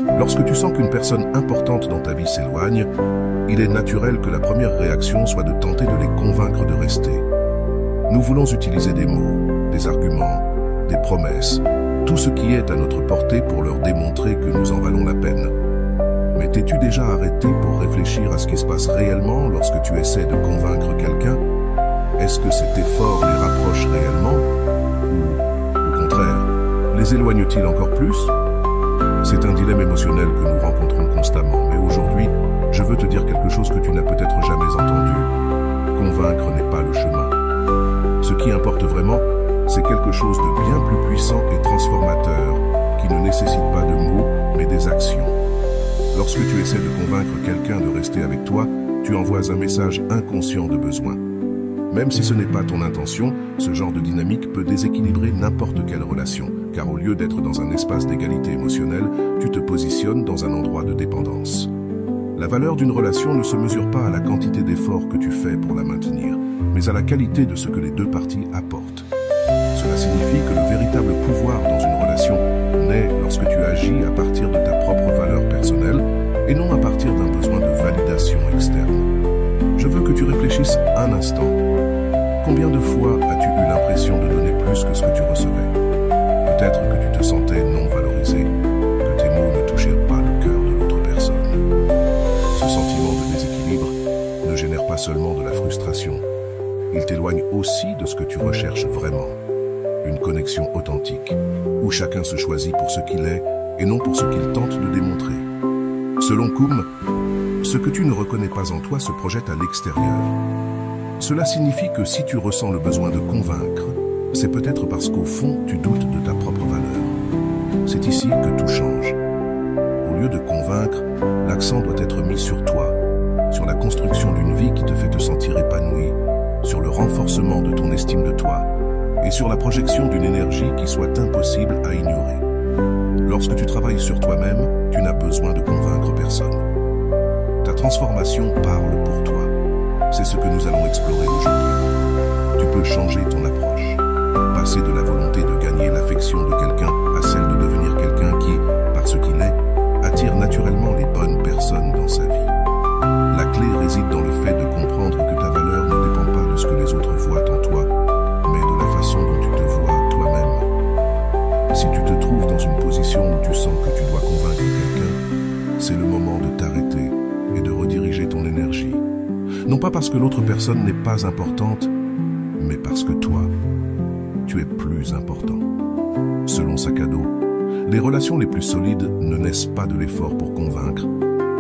Lorsque tu sens qu'une personne importante dans ta vie s'éloigne, il est naturel que la première réaction soit de tenter de les convaincre de rester. Nous voulons utiliser des mots, des arguments, des promesses, tout ce qui est à notre portée pour leur démontrer que nous en valons la peine. Mais t'es-tu déjà arrêté pour réfléchir à ce qui se passe réellement lorsque tu essaies de convaincre quelqu'un? Est-ce que cet effort les rapproche réellement? Ou, au contraire, les éloigne-t-il encore plus? C'est un dilemme émotionnel que nous rencontrons constamment, mais aujourd'hui, je veux te dire quelque chose que tu n'as peut-être jamais entendu. Convaincre n'est pas le chemin. Ce qui importe vraiment, c'est quelque chose de bien plus puissant et transformateur, qui ne nécessite pas de mots, mais des actions. Lorsque tu essaies de convaincre quelqu'un de rester avec toi, tu envoies un message inconscient de besoin. Même si ce n'est pas ton intention, ce genre de dynamique peut déséquilibrer n'importe quelle relation, car au lieu d'être dans un espace d'égalité émotionnelle, tu te positionnes dans un endroit de dépendance. La valeur d'une relation ne se mesure pas à la quantité d'efforts que tu fais pour la maintenir, mais à la qualité de ce que les deux parties apportent. Cela signifie que le véritable pouvoir dans une relation naît lorsque tu agis à partir de ta propre valeur personnelle et non à partir d'un besoin de validation externe. Je veux que tu réfléchisses un instant. Combien de fois as-tu eu l'impression de donner plus que ce que tu recevais? Peut-être que tu te sentais non valorisé, que tes mots ne touchaient pas le cœur de l'autre personne. Ce sentiment de déséquilibre ne génère pas seulement de la frustration, il t'éloigne aussi de ce que tu recherches vraiment. Une connexion authentique, où chacun se choisit pour ce qu'il est et non pour ce qu'il tente de démontrer. Selon Koum, ce que tu ne reconnais pas en toi se projette à l'extérieur. Cela signifie que si tu ressens le besoin de convaincre, c'est peut-être parce qu'au fond, tu doutes de ta propre valeur. C'est ici que tout change. Au lieu de convaincre, l'accent doit être mis sur toi, sur la construction d'une vie qui te fait te sentir épanoui, sur le renforcement de ton estime de toi, et sur la projection d'une énergie qui soit impossible à ignorer. Lorsque tu travailles sur toi-même, tu n'as besoin de convaincre personne. Ta transformation parle pour toi. C'est ce que nous allons explorer aujourd'hui. Tu peux changer ton approche, passer de la volonté de gagner l'affection de quelqu'un à celle de devenir quelqu'un qui, par ce qu'il est, attire naturellement les bonnes personnes dans sa vie. La clé réside dans le fait de comprendre que ta valeur ne dépend pas de ce que les autres voient en toi, mais de la façon dont tu te vois toi-même. Si tu te trouves dans une position où tu sens que tu dois convaincre quelqu'un, c'est le moment de t'arrêter et de rediriger ton énergie. Non pas parce que l'autre personne n'est pas importante, mais parce que toi, tu es plus important. Selon Sakado, les relations les plus solides ne naissent pas de l'effort pour convaincre,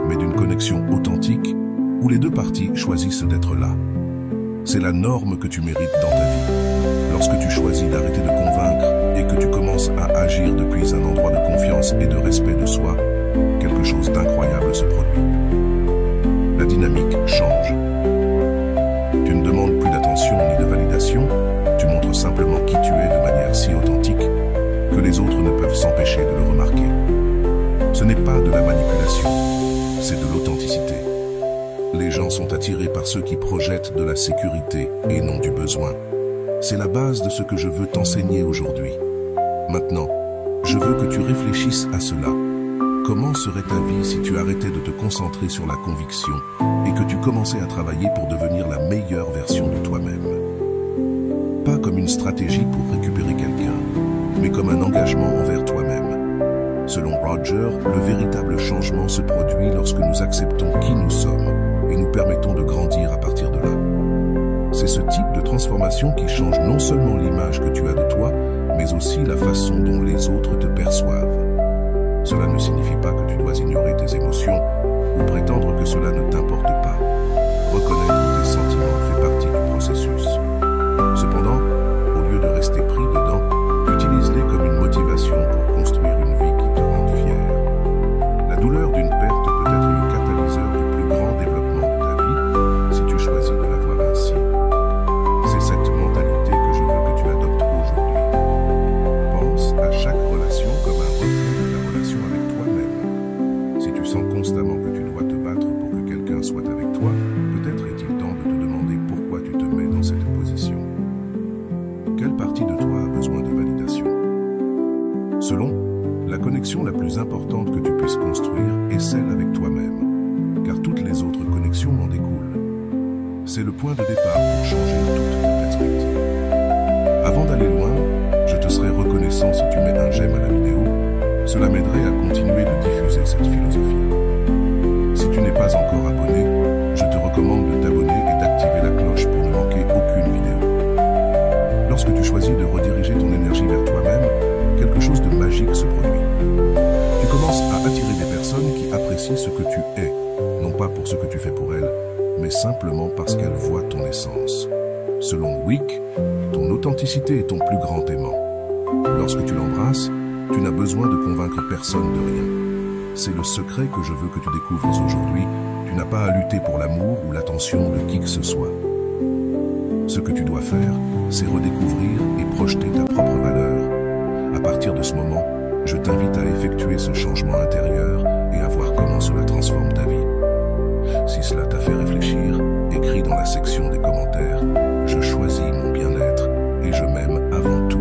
mais d'une connexion authentique où les deux parties choisissent d'être là. C'est la norme que tu mérites dans ta vie. Lorsque tu choisis d'arrêter de convaincre et que tu commences à agir depuis un endroit de confiance et de respect de soi, quelque chose d'incroyable se produit. La dynamique change. Tu ne demandes plus d'attention ni de validation, tu montres simplement qui tu es de manière si authentique que les autres ne peuvent s'empêcher de le remarquer. Ce n'est pas de la manipulation, c'est de l'authenticité. Les gens sont attirés par ceux qui projettent de la sécurité et non du besoin. C'est la base de ce que je veux t'enseigner aujourd'hui. Maintenant, je veux que tu réfléchisses à cela. Comment serait ta vie si tu arrêtais de te concentrer sur la conviction et que tu commençais à travailler pour devenir la meilleure version de toi-même? Pas comme une stratégie pour récupérer quelqu'un, mais comme un engagement envers toi-même. Selon Roger, le véritable changement se produit lorsque nous acceptons qui nous sommes et nous permettons de grandir à partir de là. C'est ce type de transformation qui change non seulement l'image que tu as de toi, mais aussi la façon dont les autres te perçoivent. Cela ne signifie pas que tu dois ignorer tes émotions ou prétendre que cela ne t'importe pas. Reconnaître tes sentiments fait partie du processus. Cependant, au lieu de rester pris dedans, utilise-les comme une motivation pour construire une vie qui te rende fier. La douleur d'une perte peut être le catalyseur du plus grand développement de ta vie si tu choisis de la voir ainsi. C'est cette mentalité que je veux que tu adoptes aujourd'hui. Pense à chaque relation comme un reflet de ta relation avec toi-même. Si tu sens constamment que tu dois te battre pour que quelqu'un soit avec toi, peut-être est-il temps de te demander pourquoi tu te mets dans cette position. Quelle partie de toi a besoin de validation? Selon la connexion la plus importante que tu puisses construire construire est celle avec toi-même, car toutes les autres connexions en découlent. C'est le point de départ pour changer toute ta perspective. Avant d'aller loin, je te serais reconnaissant si tu mets un j'aime à la vidéo. Cela m'aiderait à continuer de diffuser cette philosophie. Si tu n'es pas encore abonné, je te recommande de t'abonner et d'activer la cloche pour ne manquer aucune vidéo. Lorsque tu choisis de rediriger ton énergie vers toi-même, quelque chose de magique se produit. Tu commences à attirer des personnes qui apprécient ce que tu es, non pas pour ce que tu fais pour elles, mais simplement parce qu'elles voient ton essence. Selon Wick, ton authenticité est ton plus grand aimant. Lorsque tu l'embrasses, tu n'as besoin de convaincre personne de rien. C'est le secret que je veux que tu découvres aujourd'hui. Tu n'as pas à lutter pour l'amour ou l'attention de qui que ce soit. Ce que tu dois faire, c'est redécouvrir et projeter ta propre valeur. À partir de ce moment, je t'invite à effectuer ce changement intérieur et à voir comment cela transforme ta vie. Si cela t'a fait réfléchir, écris dans la section des commentaires « Je choisis mon bien-être et je m'aime avant tout ».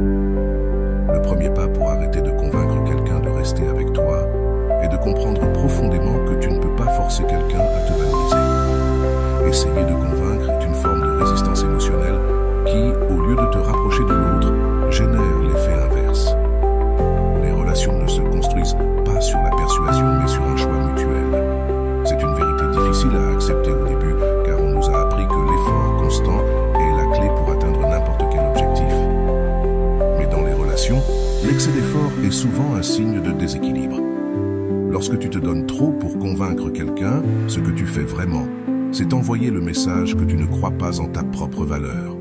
Le premier pas pour arrêter de convaincre quelqu'un de rester avec toi est de comprendre profondément que tu ne peux pas forcer quelqu'un à te valoriser. Essayer de convaincre est une forme de résistance émotionnelle qui, au lieu de te rapprocher de l'autre, génère l'effet inverse. Les relations ne se construisent pas sur la persuasion mais sur un choix mutuel. C'est une vérité difficile à accepter au début car on nous a appris que l'effort constant est la clé pour atteindre n'importe quel objectif. Mais dans les relations, l'excès d'effort est souvent un signe de déséquilibre. Lorsque tu te donnes trop pour convaincre quelqu'un, ce que tu fais vraiment, c'est envoyer le message que tu ne crois pas en ta propre valeur.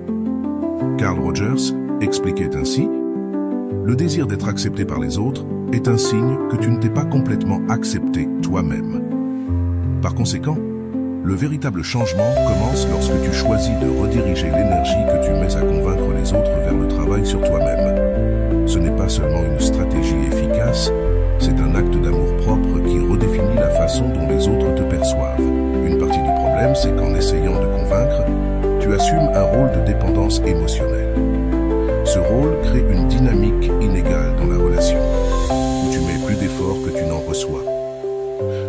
Carl Rogers expliquait ainsi « Le désir d'être accepté par les autres est un signe que tu ne t'es pas complètement accepté toi-même. » Par conséquent, le véritable changement commence lorsque tu choisis de rediriger l'énergie que tu mets à convaincre les autres vers le travail sur toi-même. Ce n'est pas seulement une stratégie efficace, c'est un acte d'amour-propre qui redéfinit la façon dont les autres te perçoivent. Une partie du problème, c'est qu'en essayant de convaincre, tu assumes un rôle de dépendance émotionnelle. Ce rôle crée une dynamique inégale dans la relation, où tu mets plus d'efforts que tu n'en reçois.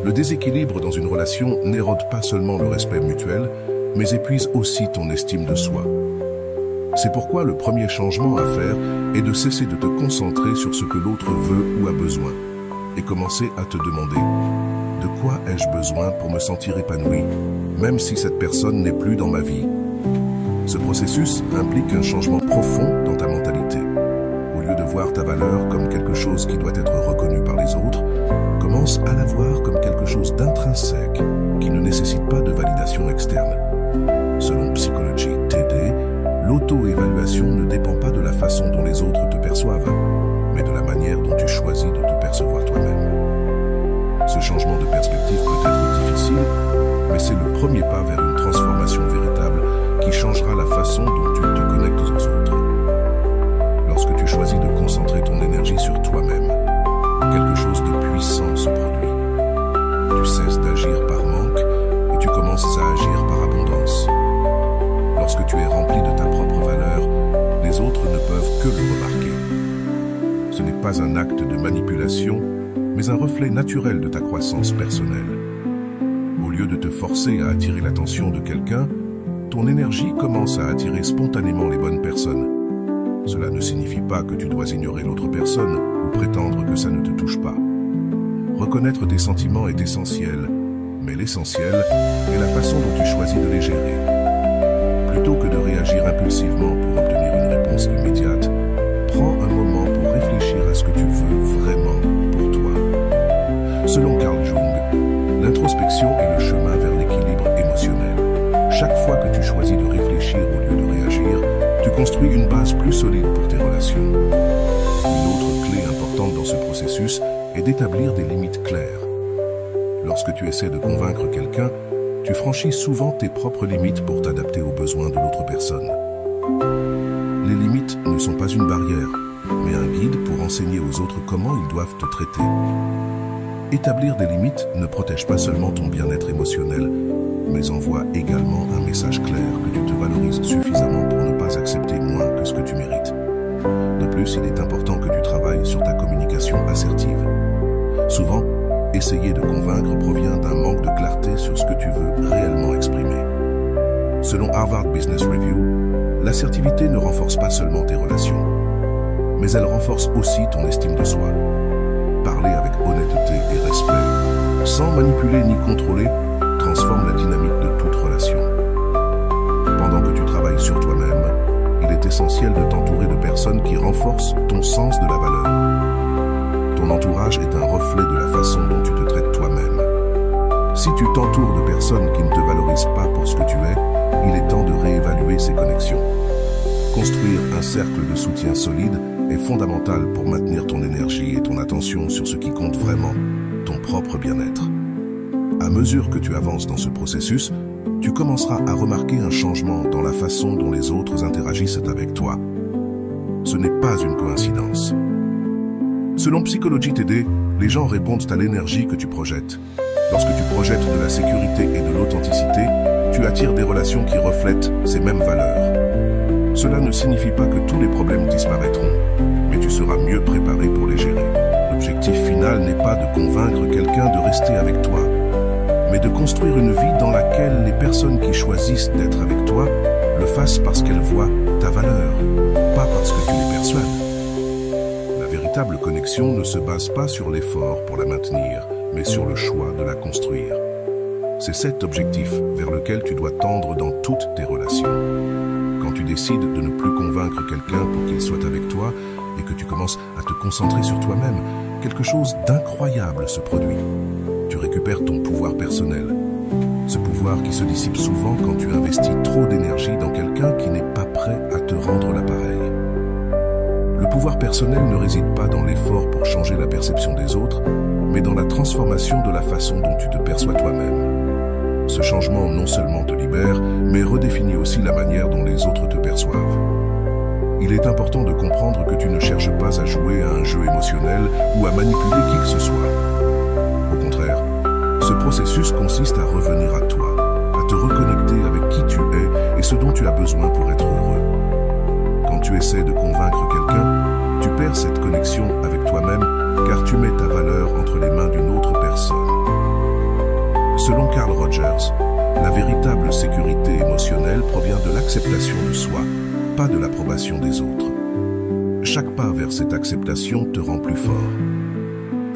Le déséquilibre dans une relation n'érode pas seulement le respect mutuel, mais épuise aussi ton estime de soi. C'est pourquoi le premier changement à faire est de cesser de te concentrer sur ce que l'autre veut ou a besoin, et commencer à te demander « De quoi ai-je besoin pour me sentir épanoui, même si cette personne n'est plus dans ma vie ?» Ce processus implique un changement profond dans ta mentalité. Au lieu de voir ta valeur comme quelque chose qui doit être reconnu par les autres, commence à la voir comme quelque chose d'intrinsèque qui ne nécessite pas de validation externe. Selon Psychology TD, l'auto-évaluation ne dépend pas de la façon dont les autres te perçoivent, mais de la manière dont tu choisis de te percevoir toi-même. Ce changement de perspective peut être difficile, mais c'est le premier pas vers une transformation véritable qui changera la façon dont tu te connectes aux autres. Lorsque tu choisis de concentrer ton énergie sur toi-même, quelque chose de puissant se produit. Tu cesses d'agir par manque et tu commences à agir par abondance. Lorsque tu es rempli de ta propre valeur, les autres ne peuvent que le remarquer. Ce n'est pas un acte de manipulation, mais un reflet naturel de ta croissance personnelle. Au lieu de te forcer à attirer l'attention de quelqu'un, ton énergie commence à attirer spontanément les bonnes personnes. Cela ne signifie pas que tu dois ignorer l'autre personne ou prétendre que ça ne te touche pas. Reconnaître tes sentiments est essentiel, mais l'essentiel est la façon dont tu choisis de les gérer. Plutôt que de réagir impulsivement pour obtenir une réponse immédiate, prends un moment pour réfléchir à ce que tu veux vraiment pour toi. Selon Carl Jung, l'introspection est le chemin vers l'équilibre émotionnel. Chaque fois que tu choisis de réfléchir au lieu de réagir, tu construis une base plus solide pour tes relations. Une autre clé importante dans ce processus est d'établir des limites claires. Lorsque tu essaies de convaincre quelqu'un, tu franchis souvent tes propres limites pour t'adapter aux besoins de l'autre personne. Les limites ne sont pas une barrière, mais un guide pour enseigner aux autres comment ils doivent te traiter. Établir des limites ne protège pas seulement ton bien-être émotionnel, mais envoie également un message clair que tu te valorises suffisamment pour ne pas accepter moins que ce que tu mérites. De plus, il est important que tu travailles sur ta communication assertive. Souvent, essayer de convaincre provient d'un manque de clarté sur ce que tu veux réellement exprimer. Selon Harvard Business Review, l'assertivité ne renforce pas seulement tes relations, mais elle renforce aussi ton estime de soi. Parler avec honnêteté et respect, sans manipuler ni contrôler, transforme la dynamique de toute relation. Pendant que tu travailles sur toi-même, il est essentiel de t'entourer de personnes qui renforcent ton sens de la valeur. Ton entourage est un reflet de la façon dont tu te traites toi-même. Si tu t'entoures de personnes qui ne te valorisent pas pour ce que tu es, il est temps de réévaluer ces connexions. Construire un cercle de soutien solide est fondamental pour maintenir ton énergie et ton attention sur ce qui compte vraiment, ton propre bien-être. À mesure que tu avances dans ce processus, tu commenceras à remarquer un changement dans la façon dont les autres interagissent avec toi. Ce n'est pas une coïncidence. Selon Psychologie TD, les gens répondent à l'énergie que tu projettes. Lorsque tu projettes de la sécurité et de l'authenticité, tu attires des relations qui reflètent ces mêmes valeurs. Cela ne signifie pas que tous les problèmes disparaîtront, mais tu seras mieux préparé pour les gérer. L'objectif final n'est pas de convaincre quelqu'un de rester avec toi, mais de construire une vie dans laquelle les personnes qui choisissent d'être avec toi le fassent parce qu'elles voient ta valeur, pas parce que tu les persuades. La véritable connexion ne se base pas sur l'effort pour la maintenir, mais sur le choix de la construire. C'est cet objectif vers lequel tu dois tendre dans toutes tes relations. Quand tu décides de ne plus convaincre quelqu'un pour qu'il soit avec toi et que tu commences à te concentrer sur toi-même, quelque chose d'incroyable se produit. Tu récupères ton pouvoir personnel. Ce pouvoir qui se dissipe souvent quand tu investis trop d'énergie dans quelqu'un qui n'est pas prêt à te rendre l'appareil. Le pouvoir personnel ne réside pas dans l'effort pour changer la perception des autres, mais dans la transformation de la façon dont tu te perçois toi-même. Ce changement non seulement te libère, mais redéfinit aussi la manière dont les autres te perçoivent. Il est important de comprendre que tu ne cherches pas à jouer à un jeu émotionnel ou à manipuler qui que ce soit. Au contraire, ce processus consiste à revenir à toi, à te reconnecter avec qui tu es et ce dont tu as besoin pour être heureux. Quand tu essaies de convaincre quelqu'un, tu perds cette connexion avec toi-même car tu mets ta valeur entre les mains d'une autre personne. Selon Carl Rogers, la véritable sécurité émotionnelle provient de l'acceptation de soi, pas de l'approbation des autres. Chaque pas vers cette acceptation te rend plus fort.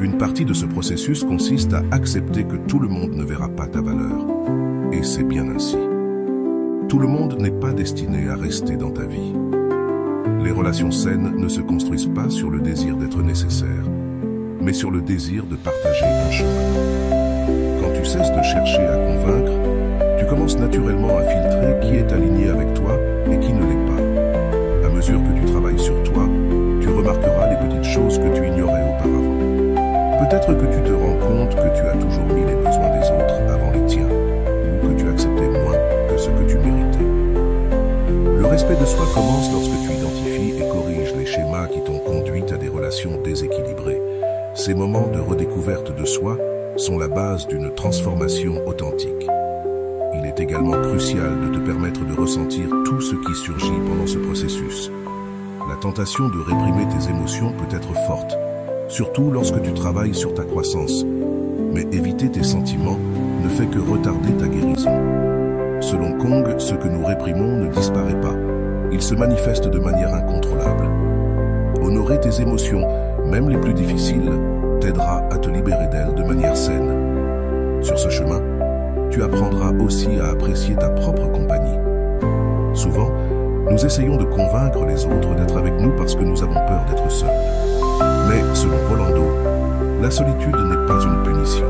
Une partie de ce processus consiste à accepter que tout le monde ne verra pas ta valeur. Et c'est bien ainsi. Tout le monde n'est pas destiné à rester dans ta vie. Les relations saines ne se construisent pas sur le désir d'être nécessaire, mais sur le désir de partager un chemin. Quand tu cesses de chercher à convaincre, tu commences naturellement à filtrer qui est aligné avec toi et qui ne l'est pas. À mesure que tu travailles sur toi, tu remarqueras les petites choses que tu ignorais auparavant. Peut-être que tu te rends compte que tu as toujours mis les besoins des autres avant les tiens, ou que tu acceptais moins que ce que tu méritais. Le respect de soi commence lorsque tu identifies et corriges les schémas qui t'ont conduit à des relations déséquilibrées. Ces moments de redécouverte de soi sont la base d'une transformation authentique. Il est également crucial de te permettre de ressentir tout ce qui surgit pendant ce processus. La tentation de réprimer tes émotions peut être forte, surtout lorsque tu travailles sur ta croissance. Mais éviter tes sentiments ne fait que retarder ta guérison. Selon Kong, ce que nous réprimons ne disparaît pas. Il se manifeste de manière incontrôlable. Honorer tes émotions, même les plus difficiles, t'aidera à te libérer d'elles de manière saine. Sur ce chemin, tu apprendras aussi à apprécier ta propre compagnie. Souvent, nous essayons de convaincre les autres d'être avec nous parce que nous avons peur d'être seuls. Mais, selon Rolando, la solitude n'est pas une punition.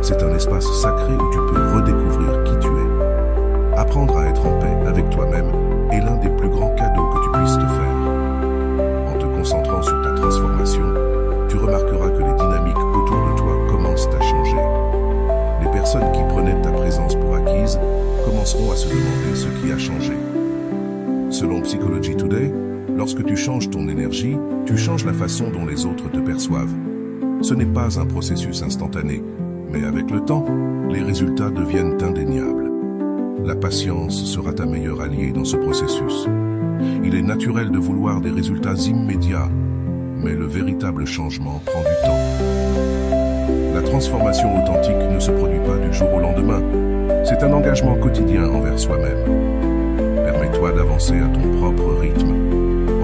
C'est un espace sacré où tu peux redécouvrir qui tu es. Apprendre à être en paix avec toi-même est l'un des plus grands cadeaux que tu puisses te faire. En te concentrant sur ta transformation, tu remarqueras que les dynamiques autour de toi commencent à changer. Les personnes qui prenaient ta présence pour acquise commenceront à se demander ce qui a changé. Selon Psychology Today, lorsque tu changes ton énergie, tu changes la façon dont les autres te perçoivent. Ce n'est pas un processus instantané, mais avec le temps, les résultats deviennent indéniables. La patience sera ta meilleure alliée dans ce processus. Il est naturel de vouloir des résultats immédiats, mais le véritable changement prend du temps. La transformation authentique ne se produit pas du jour au lendemain. C'est un engagement quotidien envers soi-même. Permets-toi d'avancer à ton propre rythme,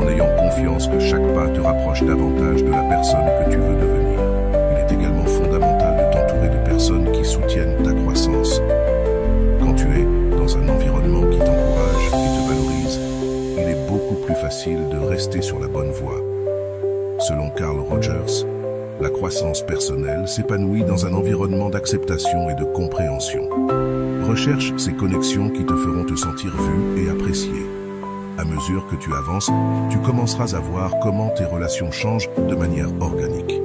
en ayant confiance que chaque pas te rapproche davantage de la personne que tu veux devenir. Il est également fondamental de t'entourer de personnes qui soutiennent ta croissance. Quand tu es dans un environnement qui t'encourage et te valorise, il est beaucoup plus facile de rester sur la bonne voie. Selon Carl Rogers, la croissance personnelle s'épanouit dans un environnement d'acceptation et de compréhension. Recherche ces connexions qui te feront te sentir vu et apprécié. À mesure que tu avances, tu commenceras à voir comment tes relations changent de manière organique.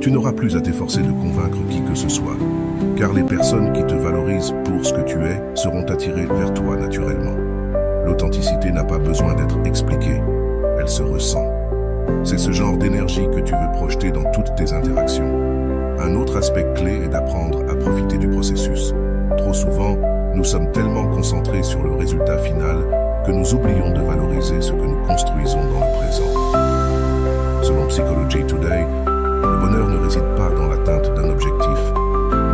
Tu n'auras plus à t'efforcer de convaincre qui que ce soit, car les personnes qui te valorisent pour ce que tu es seront attirées vers toi naturellement. L'authenticité n'a pas besoin d'être expliquée, elle se ressent. C'est ce genre d'énergie que tu veux projeter dans toutes tes interactions. Un autre aspect clé est d'apprendre à profiter du processus. Trop souvent, nous sommes tellement concentrés sur le résultat final que nous oublions de valoriser ce que nous construisons dans le présent. Selon Psychology Today, le bonheur ne réside pas dans l'atteinte d'un objectif,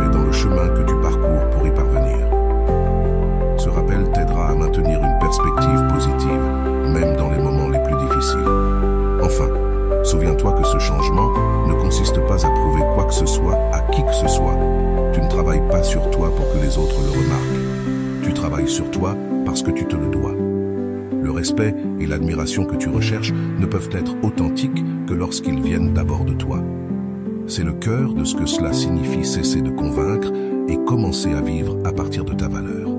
mais dans le chemin que tu parcours pour y parvenir. Ce rappel t'aidera à maintenir une perspective positive, même dans les moments les plus difficiles. Enfin, souviens-toi que ce changement ne consiste pas à prouver quoi que ce soit à qui que ce soit. Tu ne travailles pas sur toi pour que les autres le remarquent. Tu travailles sur toi parce que tu te le dois. Le respect et l'admiration que tu recherches ne peuvent être authentiques que lorsqu'ils viennent d'abord de toi. C'est le cœur de ce que cela signifie cesser de convaincre et commencer à vivre à partir de ta valeur.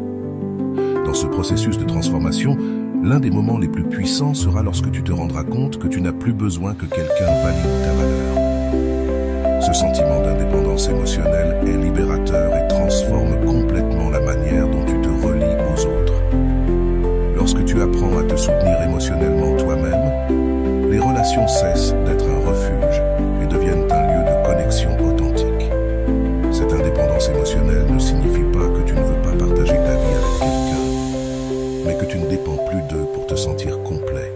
Dans ce processus de transformation, l'un des moments les plus puissants sera lorsque tu te rendras compte que tu n'as plus besoin que quelqu'un valide ta valeur. Ce sentiment d'indépendance émotionnelle est libérateur et transforme complètement la manière dont tu te relis aux autres. Lorsque tu apprends à te soutenir émotionnellement toi-même, les relations cessent d'être un refuge et deviennent un lieu de connexion authentique. Cette indépendance émotionnelle ne signifie pas que tu ne veux pas partager ta vie avec quelqu'un, mais que tu ne dépends plus d'eux pour te sentir complet.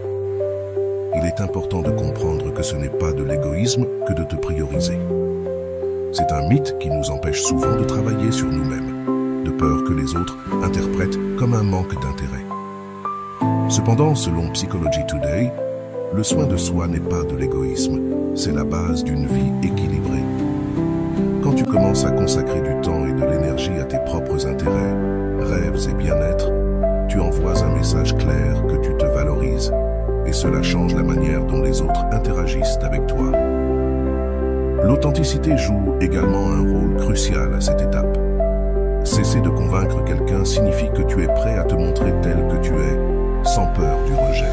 Il est important de comprendre que ce n'est pas de l'égoïsme que de te prioriser. C'est un mythe qui nous empêche souvent de travailler sur nous-mêmes, de peur que les autres interprètent comme un manque d'intérêt. Cependant, selon Psychology Today, le soin de soi n'est pas de l'égoïsme, c'est la base d'une vie équilibrée. Quand tu commences à consacrer du temps et de l'énergie à tes propres intérêts, rêves et bien-être, tu envoies un message clair que tu te valorises, et cela change la manière dont les autres interagissent avec toi. L'authenticité joue également un rôle crucial à cette étape. Cesser de convaincre quelqu'un signifie que tu es prêt à te montrer tel que tu es, sans peur du rejet.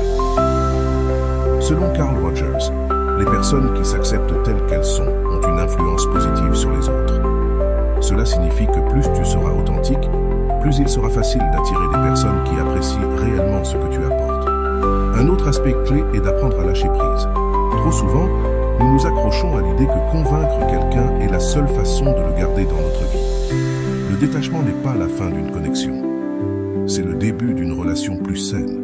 Selon Carl Rogers, les personnes qui s'acceptent telles qu'elles sont ont une influence positive sur les autres. Cela signifie que plus tu seras authentique, plus il sera facile d'attirer des personnes qui apprécient réellement ce que tu apportes. Un autre aspect clé est d'apprendre à lâcher prise. Trop souvent, nous nous accrochons à l'idée que convaincre quelqu'un est la seule façon de le garder dans notre vie. Le détachement n'est pas la fin d'une connexion. C'est le début d'une relation plus saine.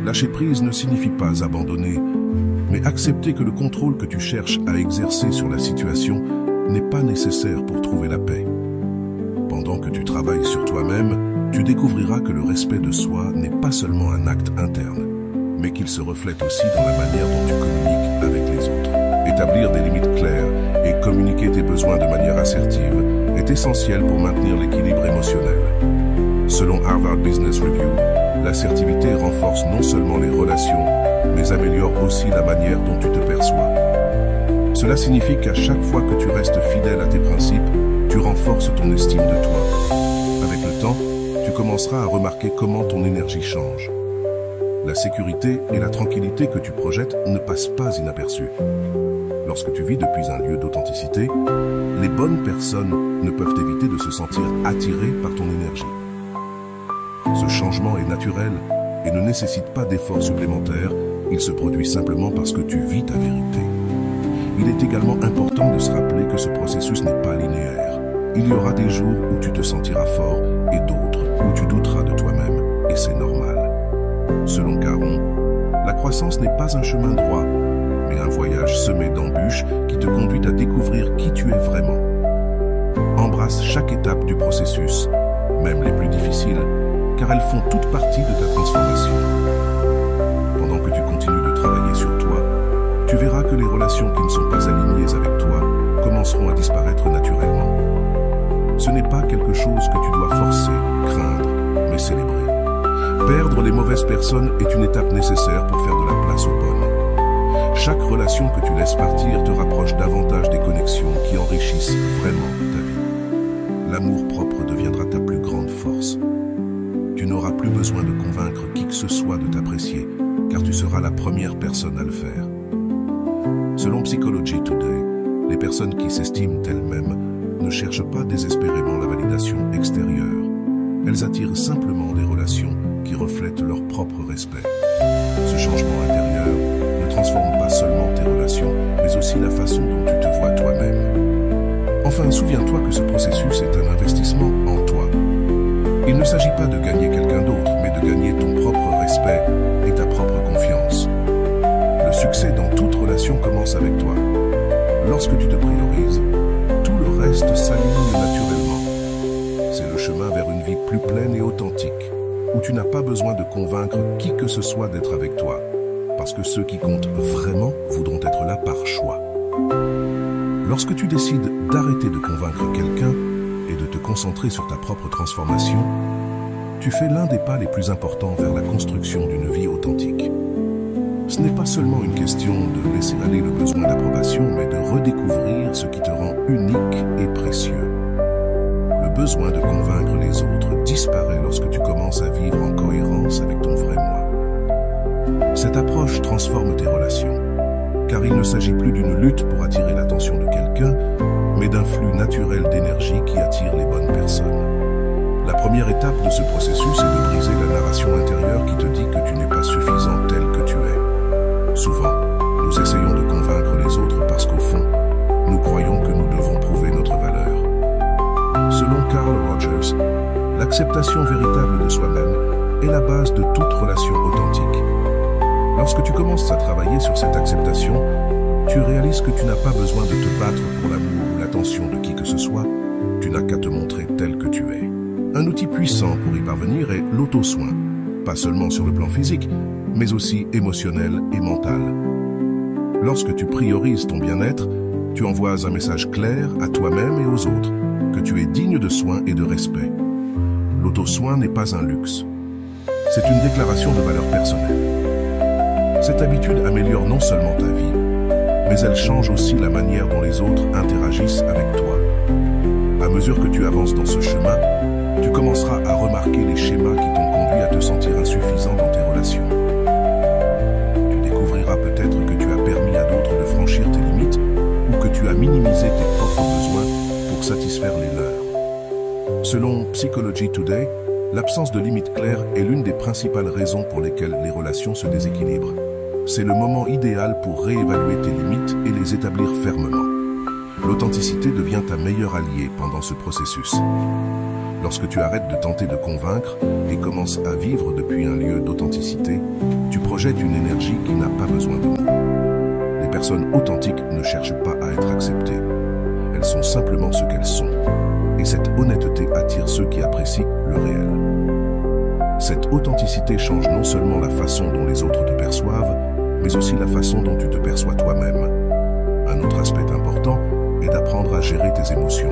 Lâcher prise ne signifie pas abandonner, mais accepter que le contrôle que tu cherches à exercer sur la situation n'est pas nécessaire pour trouver la paix. Pendant que tu travailles sur toi-même, tu découvriras que le respect de soi n'est pas seulement un acte interne, mais qu'il se reflète aussi dans la manière dont tu communiques avec les autres. Établir des limites claires et communiquer tes besoins de manière assertive est essentiel pour maintenir l'équilibre émotionnel. Selon Harvard Business Review, l'assertivité renforce non seulement les relations, mais améliore aussi la manière dont tu te perçois. Cela signifie qu'à chaque fois que tu restes fidèle à tes principes, tu renforces ton estime de toi. Avec le temps, tu commenceras à remarquer comment ton énergie change. La sécurité et la tranquillité que tu projettes ne passent pas inaperçues. Lorsque tu vis depuis un lieu d'authenticité, les bonnes personnes ne peuvent éviter de se sentir attirées par ton énergie. Ce changement est naturel et ne nécessite pas d'efforts supplémentaires, il se produit simplement parce que tu vis ta vérité. Il est également important de se rappeler que ce processus n'est pas linéaire. Il y aura des jours où tu te sentiras fort et d'autres où tu douteras de toi-même, et c'est normal. Selon Caron, la croissance n'est pas un chemin droit, et un voyage semé d'embûches qui te conduit à découvrir qui tu es vraiment. Embrasse chaque étape du processus, même les plus difficiles, car elles font toute partie de ta transformation. Pendant que tu continues de travailler sur toi, tu verras que les relations qui ne sont pas alignées avec toi commenceront à disparaître naturellement. Ce n'est pas quelque chose que tu dois forcer, craindre, mais célébrer. Perdre les mauvaises personnes est une étape nécessaire pour faire de la place aux bonnes. Chaque relation que tu laisses partir te rapproche davantage des connexions qui enrichissent vraiment ta vie. L'amour-propre deviendra ta plus grande force. Tu n'auras plus besoin de convaincre qui que ce soit de t'apprécier, car tu seras la première personne à le faire. Selon Psychology Today, les personnes qui s'estiment elles-mêmes ne cherchent pas désespérément la validation extérieure. Elles attirent simplement des relations qui reflètent leur propre respect. Ce changement intérieur ne transforme pas seulement tes relations, mais aussi la façon dont tu te vois toi-même. Enfin, souviens-toi que ce processus est un investissement en toi. Il ne s'agit pas de gagner quelqu'un d'autre, mais de gagner ton propre respect et ta propre confiance. Le succès dans toute relation commence avec toi. Lorsque tu te priorises, tout le reste s'aligne naturellement. C'est le chemin vers une vie plus pleine et authentique, où tu n'as pas besoin de convaincre qui que ce soit d'être avec toi, parce que ceux qui comptent vraiment voudront être là par choix. Lorsque tu décides d'arrêter de convaincre quelqu'un et de te concentrer sur ta propre transformation, tu fais l'un des pas les plus importants vers la construction d'une vie authentique. Ce n'est pas seulement une question de laisser aller le besoin d'approbation, mais de redécouvrir ce qui te rend unique et précieux. Le besoin de convaincre les autres disparaît lorsque tu commences à vivre en cohérence avec ton vrai moi. Cette approche transforme tes relations, car il ne s'agit plus d'une lutte pour attirer l'attention de quelqu'un, mais d'un flux naturel d'énergie qui attire les bonnes personnes. La première étape de ce processus est de briser la narration intérieure qui te dit que tu n'es pas suffisant tel que tu es. Souvent, nous essayons de convaincre les autres parce qu'au fond, nous croyons que nous devons prouver notre valeur. Selon Carl Rogers, l'acceptation véritable de soi-même est la base de toute relation authentique. Lorsque tu commences à travailler sur cette acceptation, tu réalises que tu n'as pas besoin de te battre pour l'amour ou l'attention de qui que ce soit, tu n'as qu'à te montrer tel que tu es. Un outil puissant pour y parvenir est l'auto-soin, pas seulement sur le plan physique, mais aussi émotionnel et mental. Lorsque tu priorises ton bien-être, tu envoies un message clair à toi-même et aux autres, que tu es digne de soins et de respect. L'auto-soin n'est pas un luxe. C'est une déclaration de valeur personnelle. Cette habitude améliore non seulement ta vie, mais elle change aussi la manière dont les autres interagissent avec toi. À mesure que tu avances dans ce chemin, tu commenceras à remarquer les schémas qui t'ont conduit à te sentir insuffisant dans tes relations. Tu découvriras peut-être que tu as permis à d'autres de franchir tes limites ou que tu as minimisé tes propres besoins pour satisfaire les leurs. Selon Psychology Today, l'absence de limites claires est l'une des principales raisons pour lesquelles les relations se déséquilibrent. C'est le moment idéal pour réévaluer tes limites et les établir fermement. L'authenticité devient ta meilleure alliée pendant ce processus. Lorsque tu arrêtes de tenter de convaincre et commences à vivre depuis un lieu d'authenticité, tu projettes une énergie qui n'a pas besoin de mots. Les personnes authentiques ne cherchent pas à être acceptées. Elles sont simplement ce qu'elles sont. Et cette honnêteté attire ceux qui apprécient le réel. Cette authenticité change non seulement la façon dont les autres te perçoivent, mais aussi la façon dont tu te perçois toi-même. Un autre aspect important est d'apprendre à gérer tes émotions.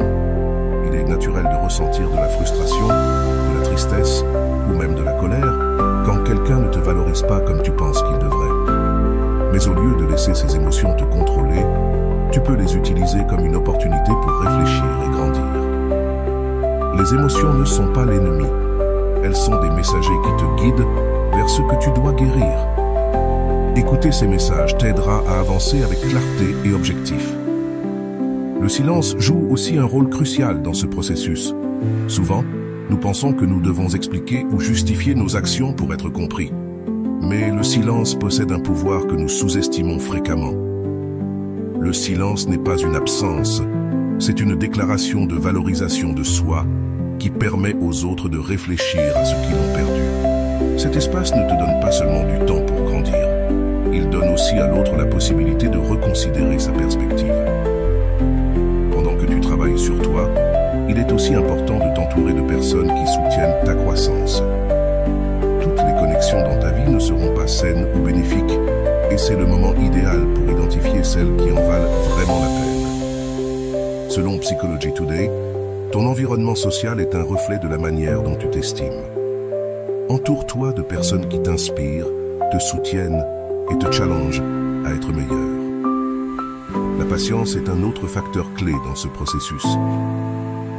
Il est naturel de ressentir de la frustration, de la tristesse ou même de la colère quand quelqu'un ne te valorise pas comme tu penses qu'il devrait. Mais au lieu de laisser ces émotions te contrôler, tu peux les utiliser comme une opportunité pour réfléchir et grandir. Les émotions ne sont pas l'ennemi. Elles sont des messagers qui te guident vers ce que tu dois guérir. Écouter ces messages t'aidera à avancer avec clarté et objectif. Le silence joue aussi un rôle crucial dans ce processus. Souvent, nous pensons que nous devons expliquer ou justifier nos actions pour être compris. Mais le silence possède un pouvoir que nous sous-estimons fréquemment. Le silence n'est pas une absence, c'est une déclaration de valorisation de soi qui permet aux autres de réfléchir à ce qu'ils ont perdu. Cet espace ne te donne pas seulement du temps pour grandir, il donne aussi à l'autre la possibilité de reconsidérer sa perspective. Pendant que tu travailles sur toi, il est aussi important de t'entourer de personnes qui soutiennent ta croissance. Toutes les connexions dans ta vie ne seront pas saines ou bénéfiques, et c'est le moment idéal pour identifier celles qui en valent vraiment la peine. Selon Psychology Today, ton environnement social est un reflet de la manière dont tu t'estimes. Entoure-toi de personnes qui t'inspirent, te soutiennent et te challengent à être meilleur. La patience est un autre facteur clé dans ce processus.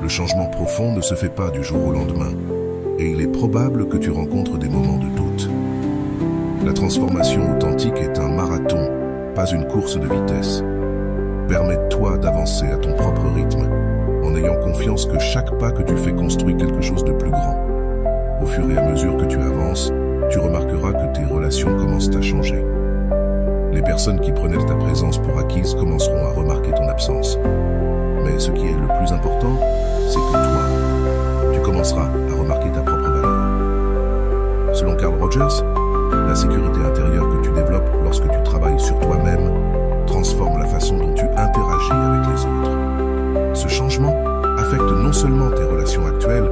Le changement profond ne se fait pas du jour au lendemain, et il est probable que tu rencontres des moments de doute. La transformation authentique est un marathon, pas une course de vitesse. Permets-toi d'avancer à ton propre rythme, en ayant confiance que chaque pas que tu fais construit quelque chose de plus grand. Au fur et à mesure que tu avances, tu remarqueras que tes relations commencent à changer. Les personnes qui prenaient ta présence pour acquise commenceront à remarquer ton absence. Mais ce qui est le plus important, c'est que toi, tu commenceras à remarquer ta propre valeur. Selon Carl Rogers, la sécurité intérieure que tu développes lorsque tu travailles sur toi-même transforme la façon dont tu interagis avec les autres. Ce changement affecte non seulement tes relations actuelles,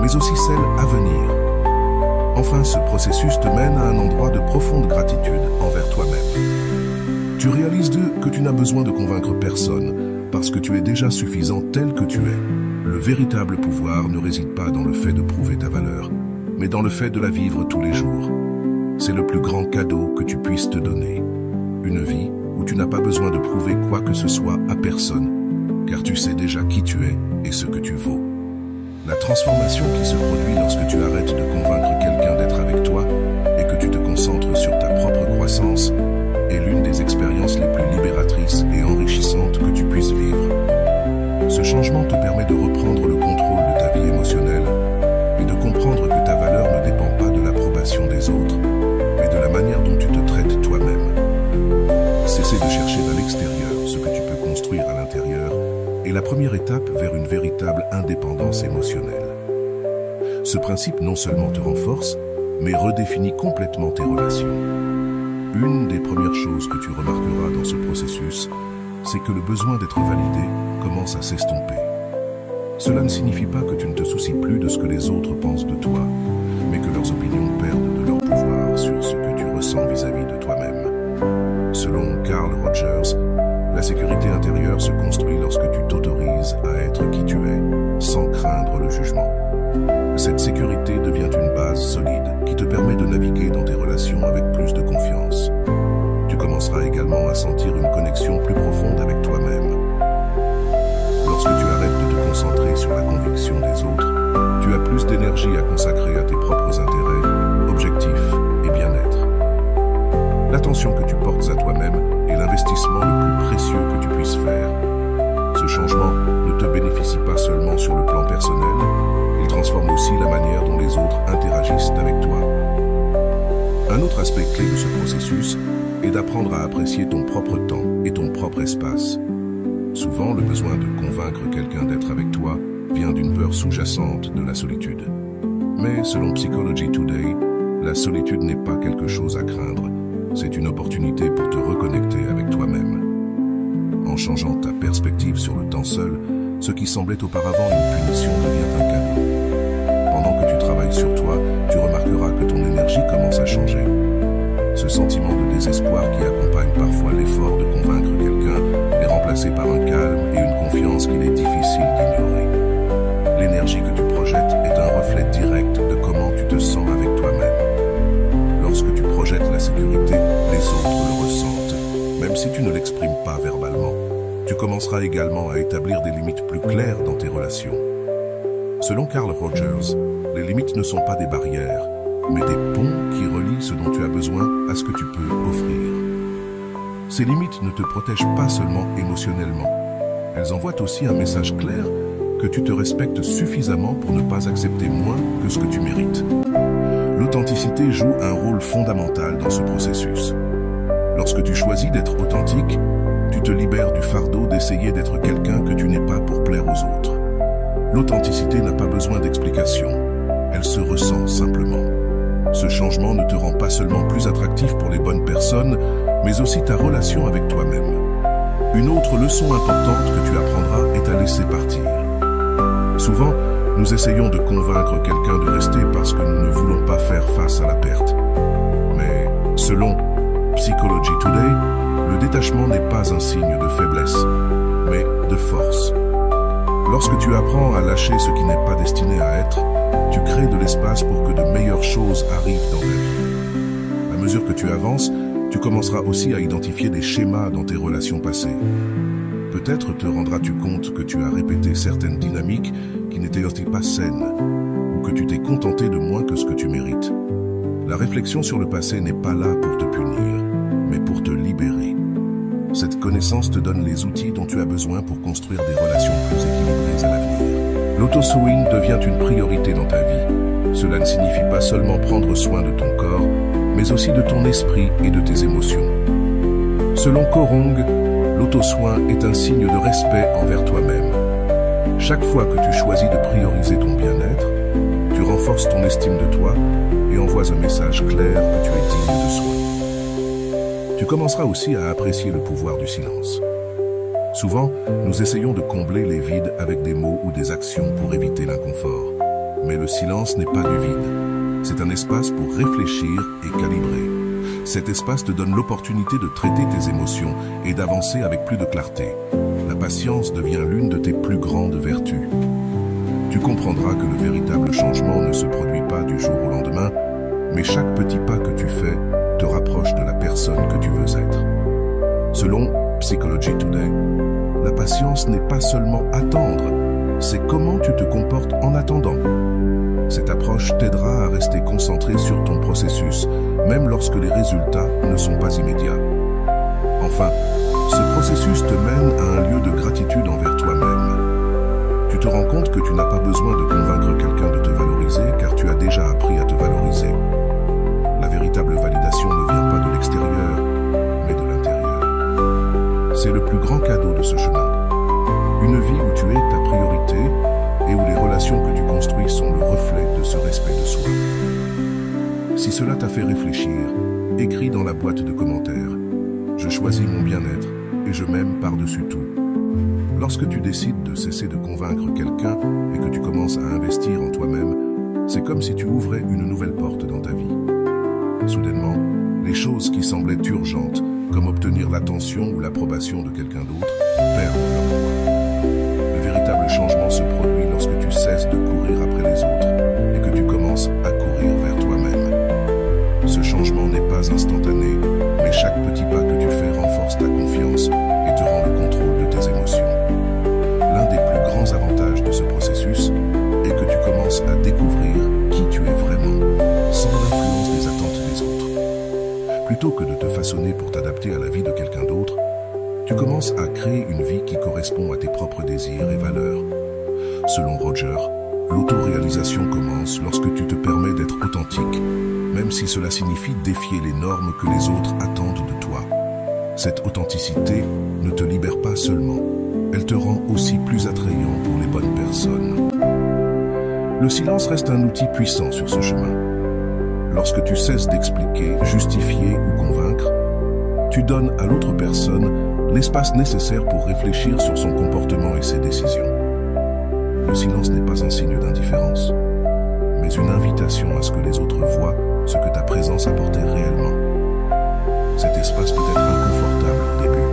mais aussi celles à venir. Enfin, ce processus te mène à un endroit de profonde gratitude envers toi-même. Tu réalises que tu n'as besoin de convaincre personne parce que tu es déjà suffisant tel que tu es. Le véritable pouvoir ne réside pas dans le fait de prouver ta valeur, mais dans le fait de la vivre tous les jours. C'est le plus grand cadeau que tu puisses te donner. Une vie où tu n'as pas besoin de prouver quoi que ce soit à personne, car tu sais déjà qui tu es et ce que tu vaux. La transformation qui se produit lorsque tu arrêtes de convaincre quelqu'un d'être avec toi et que tu te concentres sur ta propre croissance est l'une des expériences les plus libératrices et enrichissantes que tu puisses vivre. Ce changement te permet de reprendre le contrôle de ta vie émotionnelle et de comprendre que ta valeur ne dépend pas de l'approbation des autres, mais de la manière dont tu te traites toi-même. Cesser de chercher à l'extérieur ce que tu peux construire à l'intérieur est la première étape vers une véritable indépendance émotionnelle. Ce principe non seulement te renforce, mais redéfinit complètement tes relations. Une des premières choses que tu remarqueras dans ce processus, c'est que le besoin d'être validé commence à s'estomper. Cela ne signifie pas que tu ne te soucies plus de ce que les autres pensent de toi, mais que leurs opinions perdent de leur pouvoir sur ce que tu ressens vis-à-vis de toi-même. Selon Carl Rogers, la sécurité intérieure se construit lorsque tu t'autorises à être qui tu es, sans craindre le jugement. Cette sécurité devient une base solide qui te permet de naviguer dans tes relations avec plus de confiance. Tu commenceras également à sentir une connexion plus profonde avec toi-même. Lorsque tu arrêtes de te concentrer sur la conviction des autres, tu as plus d'énergie à consacrer à tes propres intérêts, objectifs et bien-être. L'attention que tu portes à toi-même est l'investissement le plus précieux que tu puisses faire. Ce changement ne te bénéficie pas seulement sur le plan personnel, il transforme aussi la manière dont les autres interagissent avec toi. Un autre aspect clé de ce processus est d'apprendre à apprécier ton propre temps et ton propre espace. Souvent, le besoin de convaincre quelqu'un d'être avec toi vient d'une peur sous-jacente de la solitude. Mais selon Psychology Today, la solitude n'est pas quelque chose à craindre. C'est une opportunité pour te reconnecter avec toi-même. En changeant ta perspective sur le temps seul, ce qui semblait auparavant une punition devient un cadeau. Pendant que tu travailles sur toi, tu remarqueras que ton énergie commence à changer. Ce sentiment de désespoir qui accompagne parfois l'effort de convaincre quelqu'un est remplacé par un calme et une confiance qu'il est difficile d'ignorer. L'énergie que tu projettes est un reflet direct de comment tu te sens avec toi-même. Lorsque tu projettes la sécurité, les autres le ressentent, même si tu ne l'exprimes pas verbalement. Tu commenceras également à établir des limites plus claires dans tes relations. Selon Carl Rogers, les limites ne sont pas des barrières, mais des ponts qui relient ce dont tu as besoin à ce que tu peux offrir. Ces limites ne te protègent pas seulement émotionnellement. Elles envoient aussi un message clair que tu te respectes suffisamment pour ne pas accepter moins que ce que tu mérites. L'authenticité joue un rôle fondamental dans ce processus. Lorsque tu choisis d'être authentique, tu te libères du fardeau d'essayer d'être quelqu'un que tu n'es pas pour plaire aux autres. L'authenticité n'a pas besoin d'explication, elle se ressent simplement. Ce changement ne te rend pas seulement plus attractif pour les bonnes personnes, mais aussi ta relation avec toi-même. Une autre leçon importante que tu apprendras est à laisser partir. Souvent, nous essayons de convaincre quelqu'un de rester parce que nous ne voulons pas faire face à la perte. Mais, selon Psychology Today, le détachement n'est pas un signe de faiblesse, mais de force. Lorsque tu apprends à lâcher ce qui n'est pas destiné à être, tu crées de l'espace pour que de meilleures choses arrivent dans ta vie. À mesure que tu avances, tu commenceras aussi à identifier des schémas dans tes relations passées. Peut-être te rendras-tu compte que tu as répété certaines dynamiques qui n'étaient pas saines, ou que tu t'es contenté de moins que ce que tu mérites. La réflexion sur le passé n'est pas là pour te punir, mais pour te libérer. Cette connaissance te donne les outils dont tu as besoin pour construire des relations plus équilibrées à l'avenir. L'auto-sewing devient une priorité dans ta vie. Cela ne signifie pas seulement prendre soin de ton corps, mais aussi de ton esprit et de tes émotions. Selon Korong, l'auto-soin est un signe de respect envers toi-même. Chaque fois que tu choisis de prioriser ton bien-être, tu renforces ton estime de toi et envoies un message clair que tu es digne de soi. Tu commenceras aussi à apprécier le pouvoir du silence. Souvent, nous essayons de combler les vides avec des mots ou des actions pour éviter l'inconfort. Mais le silence n'est pas du vide. C'est un espace pour réfléchir et calibrer. Cet espace te donne l'opportunité de traiter tes émotions et d'avancer avec plus de clarté. La patience devient l'une de tes plus grandes vertus. Tu comprendras que le véritable changement ne se produit pas du jour au lendemain, mais chaque petit pas que tu fais te rapproche de la personne que tu veux être. Selon Psychology Today, la patience n'est pas seulement attendre, c'est comment tu te comportes en attendant. Cette approche t'aidera à rester concentré sur ton processus, même lorsque les résultats ne sont pas immédiats. Enfin, ce processus te mène à un lieu de gratitude envers toi-même. Tu te rends compte que tu n'as pas besoin de convaincre quelqu'un de te valoriser, car tu as déjà appris à te valoriser. La véritable validation ne vient pas de l'extérieur, mais de l'intérieur. C'est le plus grand cadeau de ce chemin. Une vie où tu es ta priorité et où les relations que tu construis sont le reflet de ce respect de soi. Si cela t'a fait réfléchir, écris dans la boîte de commentaires. Je choisis mon bien-être et je m'aime par-dessus tout. Lorsque tu décides de cesser de convaincre quelqu'un et que tu commences à investir en toi-même, c'est comme si tu ouvrais une nouvelle porte dans ta vie. Soudainement, les choses qui semblaient urgentes, comme obtenir l'attention ou l'approbation de quelqu'un d'autre, perdent leur poids. Le véritable changement se produit lorsque tu cesses de courir après les autres et que tu commences à courir vers toi-même. Ce changement n'est pas instantané, mais chaque petit pas que tu fais renforce ta confiance et te rend le contrôle de tes émotions. L'un des plus grands avantages de ce processus est que tu commences à découvrir qui tu es vraiment, sans l'influence des attentes des autres. Plutôt que de te façonner pour t'adapter à la vie de quelqu'un d'autre, tu commences à créer une vie qui correspond à tes propres désirs et valeurs. Selon Roger, l'autoréalisation commence lorsque tu te permets d'être authentique, même si cela signifie défier les normes que les autres attendent de toi. Cette authenticité ne te libère pas seulement, elle te rend aussi plus attrayant pour les bonnes personnes. Le silence reste un outil puissant sur ce chemin. Lorsque tu cesses d'expliquer, justifier ou convaincre, tu donnes à l'autre personne l'espace nécessaire pour réfléchir sur son comportement et ses décisions. Le silence n'est pas un signe d'indifférence, mais une invitation à ce que les autres voient ce que ta présence apportait réellement. Cet espace peut être inconfortable au début,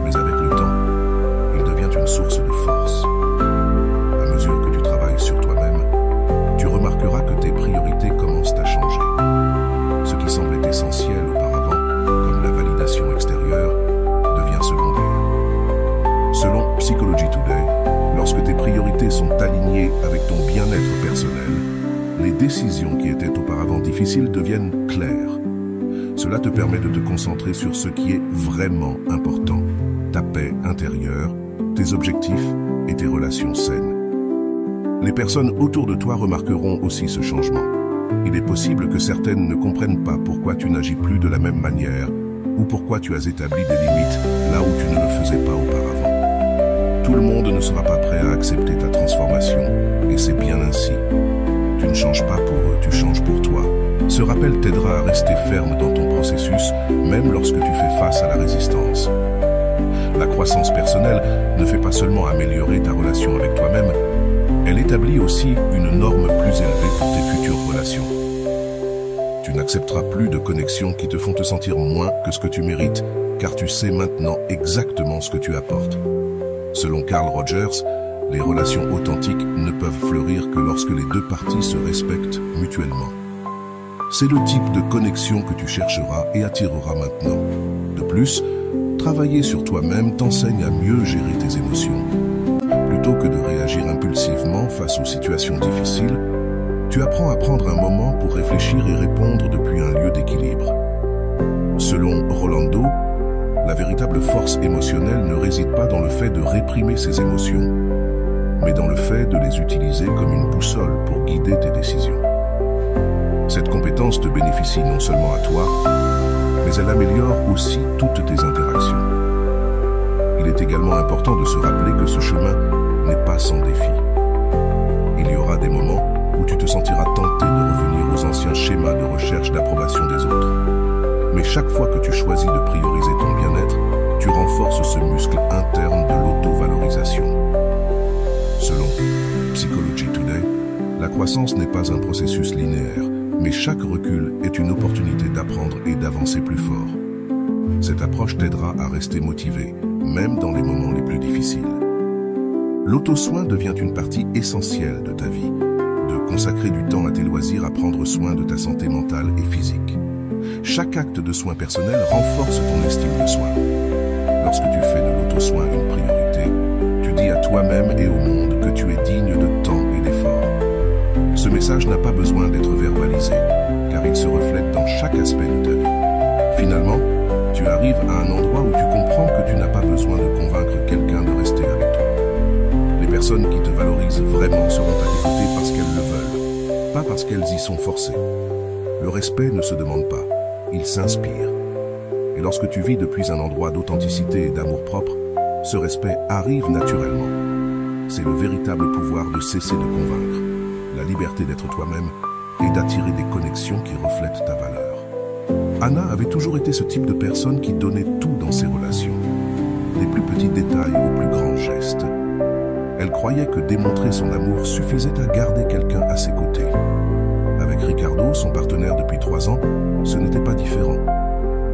mais avec le temps, il devient une source de force. À mesure que tu travailles sur toi-même, tu remarqueras que tes priorités commencent à changer. Ce qui semblait essentiel auparavant, comme la validation extérieure, devient secondaire. Selon Psychology Today, lorsque tes priorités sont alignées avec ton bien-être personnel, les décisions qui étaient auparavant difficiles deviennent claires. Cela te permet de te concentrer sur ce qui est vraiment important, ta paix intérieure, tes objectifs et tes relations saines. Les personnes autour de toi remarqueront aussi ce changement. Il est possible que certaines ne comprennent pas pourquoi tu n'agis plus de la même manière ou pourquoi tu as établi des limites là où tu ne le faisais pas auparavant. Tout le monde ne sera pas prêt à accepter ta transformation et c'est bien ainsi. Tu ne changes pas pour eux, tu changes pour toi. Ce rappel t'aidera à rester ferme dans ton processus, même lorsque tu fais face à la résistance. La croissance personnelle ne fait pas seulement améliorer ta relation avec toi-même, elle établit aussi une norme plus élevée pour tes futures relations. Tu n'accepteras plus de connexions qui te font te sentir moins que ce que tu mérites, car tu sais maintenant exactement ce que tu apportes. Selon Carl Rogers, les relations authentiques ne peuvent fleurir que lorsque les deux parties se respectent mutuellement. C'est le type de connexion que tu chercheras et attireras maintenant. De plus, travailler sur toi-même t'enseigne à mieux gérer tes émotions. Plutôt que de réagir impulsivement face aux situations difficiles, tu apprends à prendre un moment pour réfléchir et répondre depuis un lieu d'équilibre. Selon Rolando, la véritable force émotionnelle ne réside pas dans le fait de réprimer ses émotions, mais dans le fait de les utiliser comme une boussole pour guider tes décisions. Cette compétence te bénéficie non seulement à toi, mais elle améliore aussi toutes tes interactions. Il est également important de se rappeler que ce chemin n'est pas sans défi. Il y aura des moments où tu te sentiras tenté de revenir aux anciens schémas de recherche d'approbation des autres. Mais chaque fois que tu choisis de prioriser ton bien-être, tu renforces ce muscle interne de l'auto-valorisation. Selon Psychology Today, la croissance n'est pas un processus linéaire, mais chaque recul est une opportunité d'apprendre et d'avancer plus fort. Cette approche t'aidera à rester motivé, même dans les moments les plus difficiles. L'auto-soin devient une partie essentielle de ta vie, de consacrer du temps à tes loisirs à prendre soin de ta santé mentale et physique. Chaque acte de soin personnel renforce ton estime de soi. Lorsque tu fais de l'auto-soin une priorité, tu dis à toi-même et au monde que tu es digne de temps et d'efforts. Ce message n'a pas besoin d'être verbalisé, car il se reflète dans chaque aspect de ta vie. Finalement, tu arrives à un endroit où tu comprends que tu n'as pas besoin de convaincre quelqu'un de rester avec toi. Les personnes qui te valorisent vraiment seront à tes côtés parce qu'elles le veulent, pas parce qu'elles y sont forcées. Le respect ne se demande pas, il s'inspire. Et lorsque tu vis depuis un endroit d'authenticité et d'amour-propre, ce respect arrive naturellement. C'est le véritable pouvoir de cesser de convaincre, la liberté d'être toi-même et d'attirer des connexions qui reflètent ta valeur. Anna avait toujours été ce type de personne qui donnait tout dans ses relations, des plus petits détails aux plus grands gestes. Elle croyait que démontrer son amour suffisait à garder quelqu'un à ses côtés. Avec Ricardo, son partenaire depuis 3 ans, ce n'était pas différent.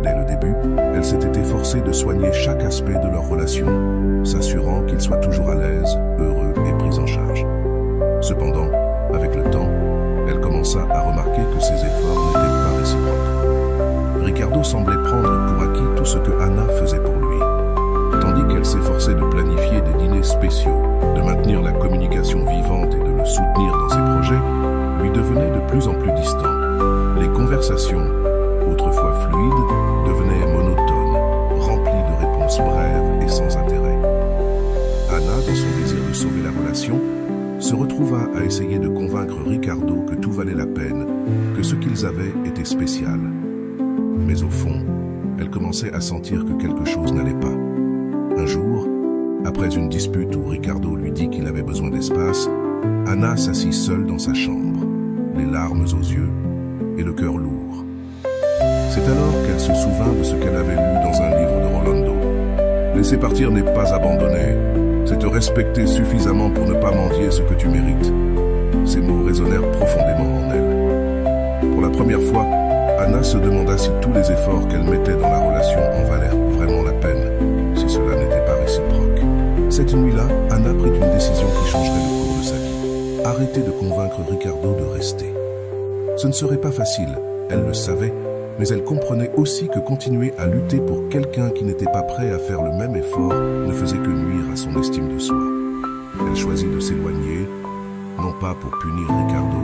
Dès le début, elle s'était efforcée de soigner chaque aspect de leur relation, s'assurant qu'il soit toujours à l'aise, heureux et pris en charge. Cependant, avec le temps, elle commença à remarquer que ses efforts n'étaient pas réciproques. Ricardo semblait prendre pour acquis tout ce que Anna faisait pour lui, tandis qu'elle s'efforçait de planifier des dîners spéciaux, de maintenir la communication vivante et de le soutenir dans ses projets, lui devenaient de plus en plus distants. Les conversations, autrefois fluides, devenaient monotones, remplies de réponses brèves et sans intérêt. Anna, dans son désir de sauver la relation, se retrouva à essayer de convaincre Ricardo que tout valait la peine, que ce qu'ils avaient était spécial. Mais au fond, elle commençait à sentir que quelque chose n'allait pas. Un jour, après une dispute où Ricardo lui dit qu'il avait besoin d'espace, Anna s'assit seule dans sa chambre, les larmes aux yeux et le cœur lourd. C'est alors qu'elle se souvint de ce qu'elle avait lu dans un livre de Rolando. « Laisser partir n'est pas abandonner, c'est te respecter suffisamment pour ne pas mendier ce que tu mérites. » Ces mots résonnèrent profondément en elle. Pour la première fois, Anna se demanda si tous les efforts qu'elle mettait dans la relation en valèrent vraiment la peine, si cela n'était pas réciproque. Cette nuit-là, Anna prit une décision qui changerait le cours de sa vie. Arrêter de convaincre Ricardo de rester. Ce ne serait pas facile, elle le savait, mais elle comprenait aussi que continuer à lutter pour quelqu'un qui n'était pas prêt à faire le même effort ne faisait que nuire à son estime de soi. Elle choisit de s'éloigner, non pas pour punir Ricardo,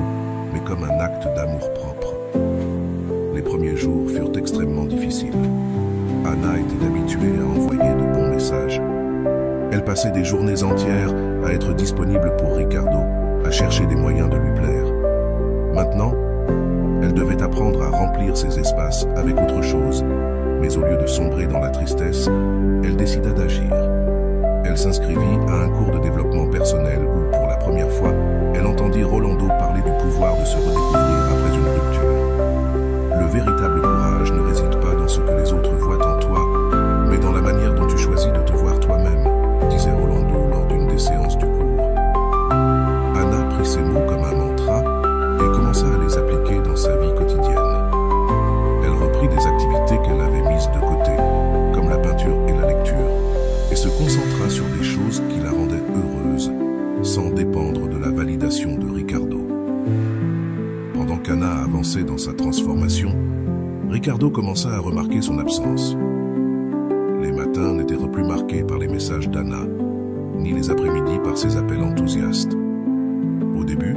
mais comme un acte d'amour-propre. Les premiers jours furent extrêmement difficiles. Anna était habituée à envoyer de bons messages. Elle passait des journées entières à être disponible pour Ricardo, à chercher des moyens de lui plaire. Maintenant, elle devait apprendre à remplir ses espaces avec autre chose, mais au lieu de sombrer dans la tristesse, elle décida d'agir. Elle s'inscrivit à un cours de développement personnel où, pour la première fois, elle entendit Rolando parler du pouvoir de se redécouvrir après une rupture. prit ces mots comme un mantra et commença à les appliquer dans sa vie quotidienne. Elle reprit des activités qu'elle avait mises de côté, comme la peinture et la lecture, et se concentra sur des choses qui la rendaient heureuse, sans dépendre de la validation de Ricardo. Pendant qu'Anna avançait dans sa transformation, Ricardo commença à remarquer son absence. Les matins n'étaient plus marqués par les messages d'Anna, ni les après-midi par ses appels enthousiastes. Au début,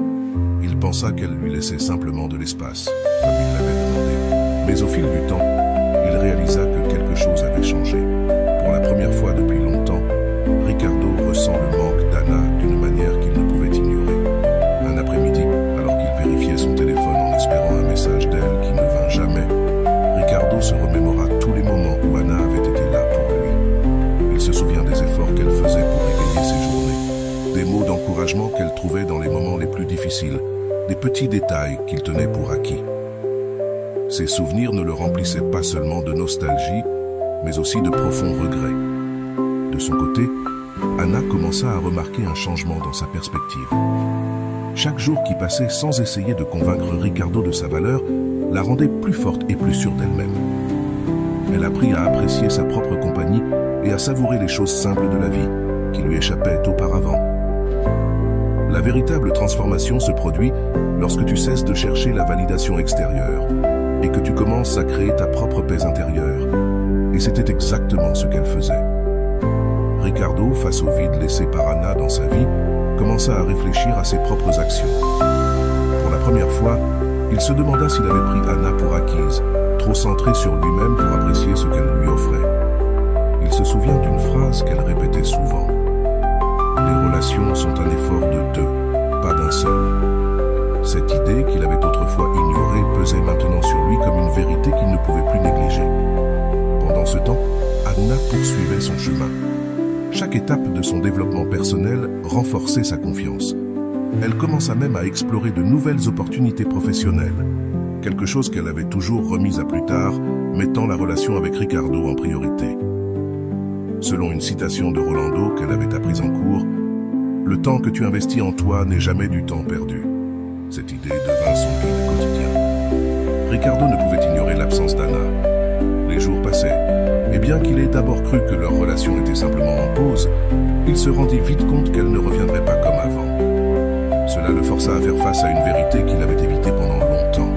il pensa qu'elle lui laissait simplement de l'espace, comme il l'avait demandé. Mais au fil du temps, il réalisa que quelque chose avait changé. Pour la première fois depuis longtemps, Ricardo ressent le manque d'Anna d'une manière qu'il ne pouvait ignorer. Un après-midi, alors qu'il vérifiait son téléphone en espérant un message d'elle qui ne vint jamais, Ricardo se remémora tous les moments où Anna avait été là pour lui. Il se souvient des efforts qu'elle faisait pour égayer ses journées, des mots d'encouragement qu'elle trouvait dans les moments les plus difficiles, des petits détails qu'il tenait pour acquis. Ces souvenirs ne le remplissaient pas seulement de nostalgie, mais aussi de profonds regrets. De son côté, Anna commença à remarquer un changement dans sa perspective. Chaque jour qui passait sans essayer de convaincre Ricardo de sa valeur la rendait plus forte et plus sûre d'elle-même. Elle apprit à apprécier sa propre compagnie et à savourer les choses simples de la vie qui lui échappaient auparavant. La véritable transformation se produit lorsque tu cesses de chercher la validation extérieure et que tu commences à créer ta propre paix intérieure. Et c'était exactement ce qu'elle faisait. Ricardo, face au vide laissé par Anna dans sa vie, commença à réfléchir à ses propres actions. Pour la première fois, il se demanda s'il avait pris Anna pour acquise, trop centré sur lui-même pour apprécier ce qu'elle lui offrait. Il se souvient d'une phrase qu'elle répétait souvent. Les relations sont un effort de deux, pas d'un seul. Cette idée qu'il avait autrefois ignorée pesait maintenant sur lui comme une vérité qu'il ne pouvait plus négliger. Pendant ce temps, Anna poursuivait son chemin. Chaque étape de son développement personnel renforçait sa confiance. Elle commença même à explorer de nouvelles opportunités professionnelles, quelque chose qu'elle avait toujours remise à plus tard, mettant la relation avec Ricardo en priorité. Selon une citation de Rolando qu'elle avait apprise en cours, « Le temps que tu investis en toi n'est jamais du temps perdu ». Cette idée devint son guide quotidien. Ricardo ne pouvait ignorer l'absence d'Anna. Les jours passaient, et bien qu'il ait d'abord cru que leur relation était simplement en pause, il se rendit vite compte qu'elle ne reviendrait pas comme avant. Cela le força à faire face à une vérité qu'il avait évitée pendant longtemps.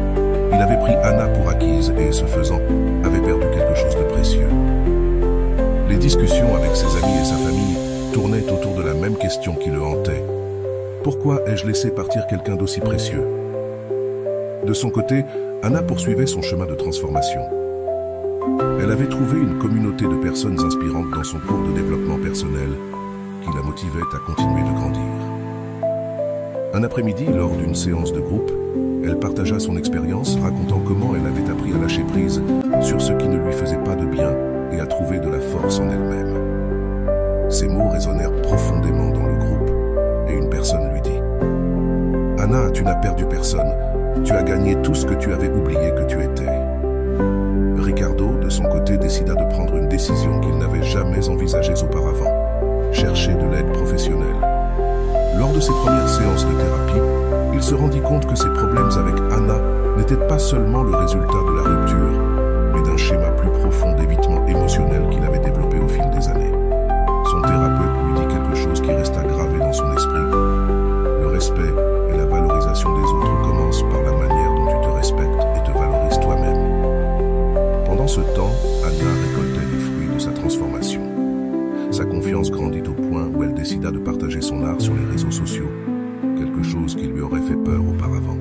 Il avait pris Anna pour acquise et, ce faisant, avait perdu quelque chose de précieux. Les discussions avec ses amis et sa famille tournaient autour de la même question qui le hantait. Pourquoi ai-je laissé partir quelqu'un d'aussi précieux? De son côté, Anna poursuivait son chemin de transformation. Elle avait trouvé une communauté de personnes inspirantes dans son cours de développement personnel qui la motivait à continuer de grandir. Un après-midi, lors d'une séance de groupe, elle partagea son expérience, racontant comment elle avait appris à lâcher prise sur ce qui ne lui faisait pas de bien et à trouver de la force en elle-même. Ces mots résonnèrent profondément dans le groupe et une personne lui dit « Anna, tu n'as perdu personne, tu as gagné tout ce que tu avais oublié que tu étais. » Ricardo, de son côté, décida de prendre une décision qu'il n'avait jamais envisagée auparavant, chercher de l'aide professionnelle. Lors de ses premières séances de thérapie, il se rendit compte que ses problèmes avec Anna n'étaient pas seulement le résultat de la rupture, mais d'un schéma plus profond d'évitement émotionnel qu'il avait développé au fil des années. Son thérapeute lui dit quelque chose qui resta gravé dans son esprit. Le respect et la valorisation des autres commencent par la manière dont tu te respectes et te valorises toi-même. Pendant ce temps, Anna récoltait les fruits de sa transformation. Sa confiance grandit au point où elle décida de partager son art sur les réseaux sociaux, quelque chose qui lui aurait fait peur auparavant.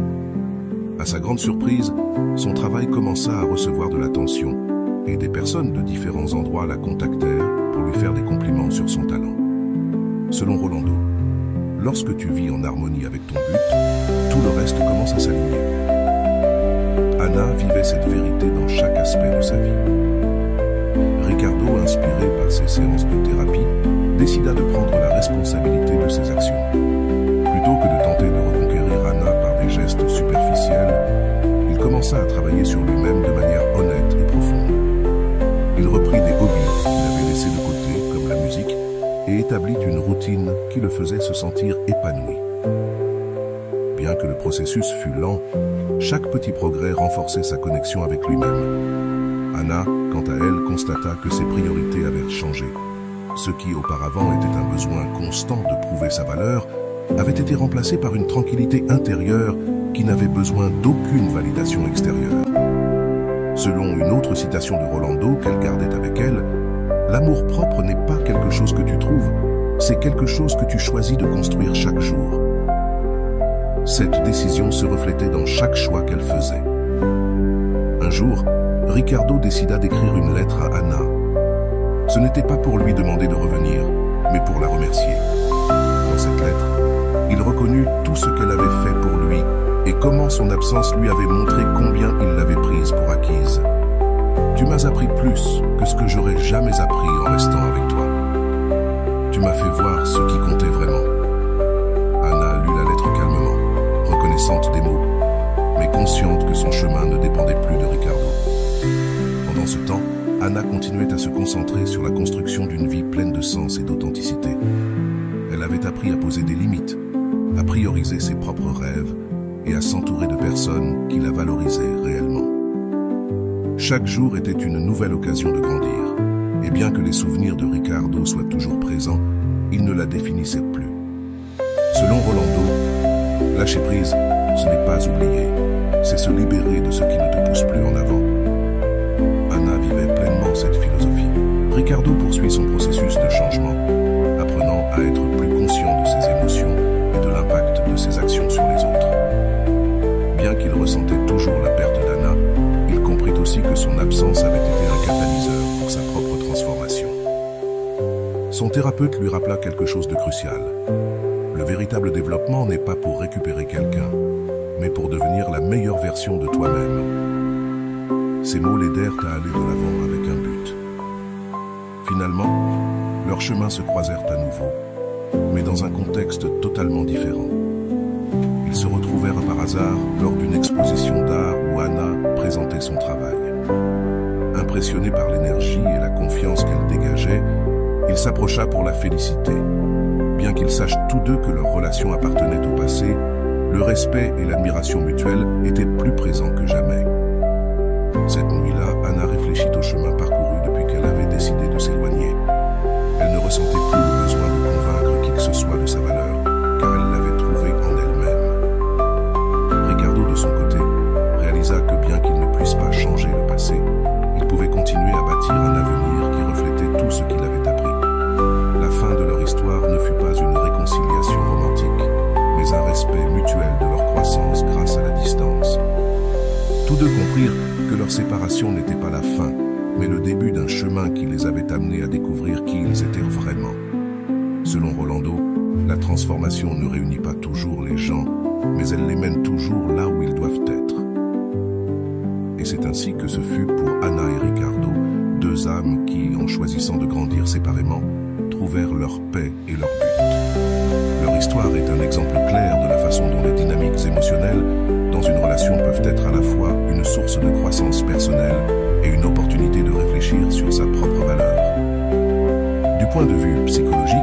À sa grande surprise, son travail commença à recevoir de l'attention et des personnes de différents endroits la contactèrent pour lui faire des compliments sur son talent. Selon Rolando, lorsque tu vis en harmonie avec ton but, tout le reste commence à s'aligner. Anna vivait cette vérité dans chaque aspect de sa vie. Ricardo, inspiré par ses séances de thérapie, décida de prendre la responsabilité de ses actions. Plutôt que de tenter de reconquérir Anna par des gestes superficiels, il commença à travailler sur lui-même de manière honnête et profonde. Il reprit des hobbies qu'il avait laissés de côté, comme la musique, et établit une routine qui le faisait se sentir épanoui. bien que le processus fût lent, chaque petit progrès renforçait sa connexion avec lui-même. Anna, quant à elle, constata que ses priorités avaient changé. Ce qui auparavant était un besoin constant de prouver sa valeur avait été remplacé par une tranquillité intérieure qui n'avait besoin d'aucune validation extérieure. Selon une autre citation de Rolando qu'elle gardait avec elle, l'amour-propre n'est pas quelque chose que tu trouves, c'est quelque chose que tu choisis de construire chaque jour. Cette décision se reflétait dans chaque choix qu'elle faisait. Un jour, Ricardo décida d'écrire une lettre à Anna. Ce n'était pas pour lui demander de revenir, mais pour la remercier. Dans cette lettre, il reconnut tout ce qu'elle avait fait pour lui et comment son absence lui avait montré combien il l'avait prise pour acquise. « Tu m'as appris plus que ce que j'aurais jamais appris en restant avec toi. Tu m'as fait voir ce qui comptait vraiment. » Anna lut la lettre calmement, reconnaissante des mots, mais consciente que son chemin ne dépendait plus de Ricardo. Pendant ce temps, Anna continuait à se concentrer sur la construction d'une vie pleine de sens et d'authenticité. Elle avait appris à poser des limites, à prioriser ses propres rêves et à s'entourer de personnes qui la valorisaient réellement. Chaque jour était une nouvelle occasion de grandir, et bien que les souvenirs de Ricardo soient toujours présents, ils ne la définissaient plus. Selon Rolando, lâcher prise, ce n'est pas oublier, c'est se libérer de ce qui ne te pousse plus en avant. Anna vivait pleinement cette philosophie. Ricardo poursuit son processus de changement, apprenant à être plus conscient de ses émotions et de l'impact de ses actions sur les autres. Bien qu'il ressentait toujours la perte d'Anna, il comprit aussi que son absence avait été un catalyseur pour sa propre transformation. Son thérapeute lui rappela quelque chose de crucial. Le véritable développement n'est pas pour récupérer quelqu'un, mais pour devenir la meilleure version de toi-même. Ces mots l'aidèrent à aller de l'avant avec un but. Finalement, leurs chemins se croisèrent à nouveau, mais dans un contexte totalement différent. Ils se retrouvèrent par hasard lors d'une exposition d'art où Anna présentait son travail. Impressionné par l'énergie et la confiance qu'elle dégageait, il s'approcha pour la féliciter. Bien qu'ils sachent tous deux que leur relation appartenait au passé, le respect et l'admiration mutuelle étaient plus présents que jamais. Cette nuit-là, Anna réfléchit au chemin parcouru depuis qu'elle avait décidé de s'éloigner. Elle ne ressentait plus le besoin de convaincre qui que ce soit de sa valeur, car elle l'avait trouvée en elle-même. Ricardo, de son côté, réalisa que bien qu'il ne puisse pas changer le passé, il pouvait continuer à bâtir un avenir qui reflétait tout ce qu'il avait appris. La fin de leur histoire ne fut pas une réconciliation romantique, mais un respect mutuel de leur croissance grâce à la distance. Tous deux comprirent que leur séparation n'était pas la fin, mais le début d'un chemin qui les avait amenés à découvrir qui ils étaient vraiment. Selon Rolando, la transformation ne réunit pas toujours les gens, mais elle les mène toujours là où ils doivent être. Et c'est ainsi que ce fut pour Anna et Ricardo, deux âmes qui, en choisissant de grandir séparément, trouvèrent leur paix et leur but. Leur histoire est un exemple clair de la façon dont les dynamiques émotionnelles dans une relation peuvent être à la fois une source de croissance personnelle et une opportunité de réfléchir sur sa propre valeur. Du point de vue psychologique,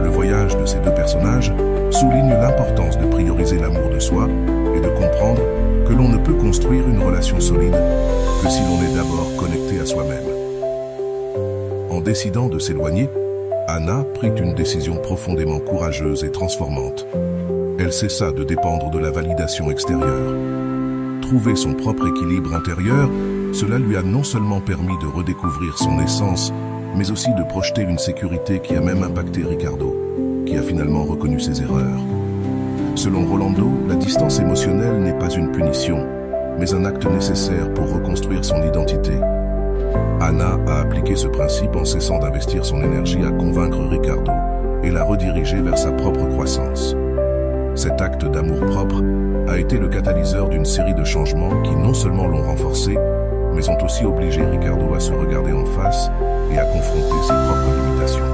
le voyage de ces deux personnages souligne l'importance de prioriser l'amour de soi et de comprendre que l'on ne peut construire une relation solide que si l'on est d'abord connecté à soi-même. En décidant de s'éloigner, Anna prit une décision profondément courageuse et transformante. Elle cessa de dépendre de la validation extérieure. Trouver son propre équilibre intérieur, cela lui a non seulement permis de redécouvrir son essence, mais aussi de projeter une sécurité qui a même impacté Ricardo, qui a finalement reconnu ses erreurs. Selon Rolando, la distance émotionnelle n'est pas une punition, mais un acte nécessaire pour reconstruire son identité. Anna a appliqué ce principe en cessant d'investir son énergie à convaincre Ricardo et l'a redirigé vers sa propre croissance. Cet acte d'amour-propre a été le catalyseur d'une série de changements qui non seulement l'ont renforcé, mais ont aussi obligé Ricardo à se regarder en face et à confronter ses propres limitations.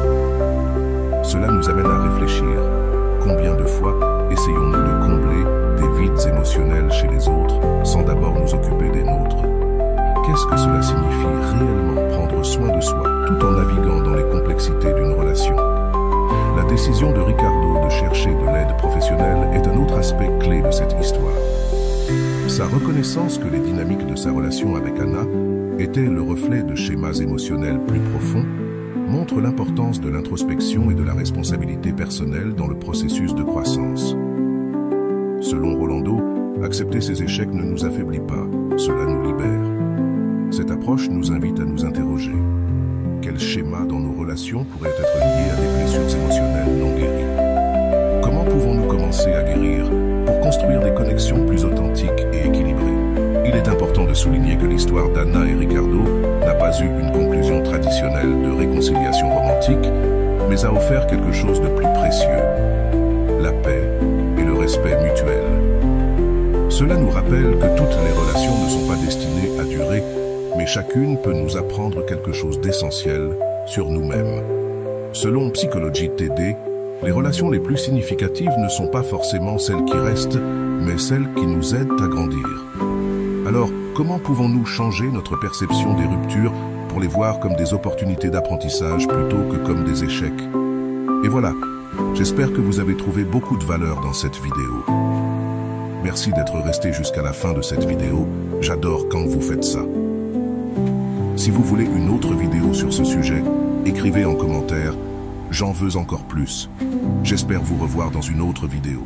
Cela nous amène à réfléchir. Combien de fois essayons-nous de combler des vides émotionnels chez les autres sans d'abord nous occuper des nôtres? Qu'est-ce que cela signifie réellement prendre soin de soi tout en naviguant dans les complexités d'une relation? La décision de Ricardo de chercher de l'aide professionnelle est un autre aspect clé de cette cette histoire. Sa reconnaissance que les dynamiques de sa relation avec Anna étaient le reflet de schémas émotionnels plus profonds montre l'importance de l'introspection et de la responsabilité personnelle dans le processus de croissance. Selon Rolando, accepter ses échecs ne nous affaiblit pas, cela nous libère. Cette approche nous invite à nous interroger. Quels schémas dans nos relations pourraient être liés à des blessures émotionnelles non guéries? Comment pouvons-nous commencer à guérir pour construire des connexions plus authentiques et équilibrées? Il est important de souligner que l'histoire d'Anna et Ricardo n'a pas eu une conclusion traditionnelle de réconciliation romantique, mais a offert quelque chose de plus précieux, la paix et le respect mutuel. Cela nous rappelle que toutes les relations ne sont pas destinées à durer, mais chacune peut nous apprendre quelque chose d'essentiel sur nous-mêmes. Selon Psychologie TD, les relations les plus significatives ne sont pas forcément celles qui restent, mais celles qui nous aident à grandir. Alors, comment pouvons-nous changer notre perception des ruptures pour les voir comme des opportunités d'apprentissage plutôt que comme des échecs? Et voilà, j'espère que vous avez trouvé beaucoup de valeur dans cette vidéo. Merci d'être resté jusqu'à la fin de cette vidéo, j'adore quand vous faites ça. Si vous voulez une autre vidéo sur ce sujet, écrivez en commentaire « J'en veux encore plus ». J'espère vous revoir dans une autre vidéo.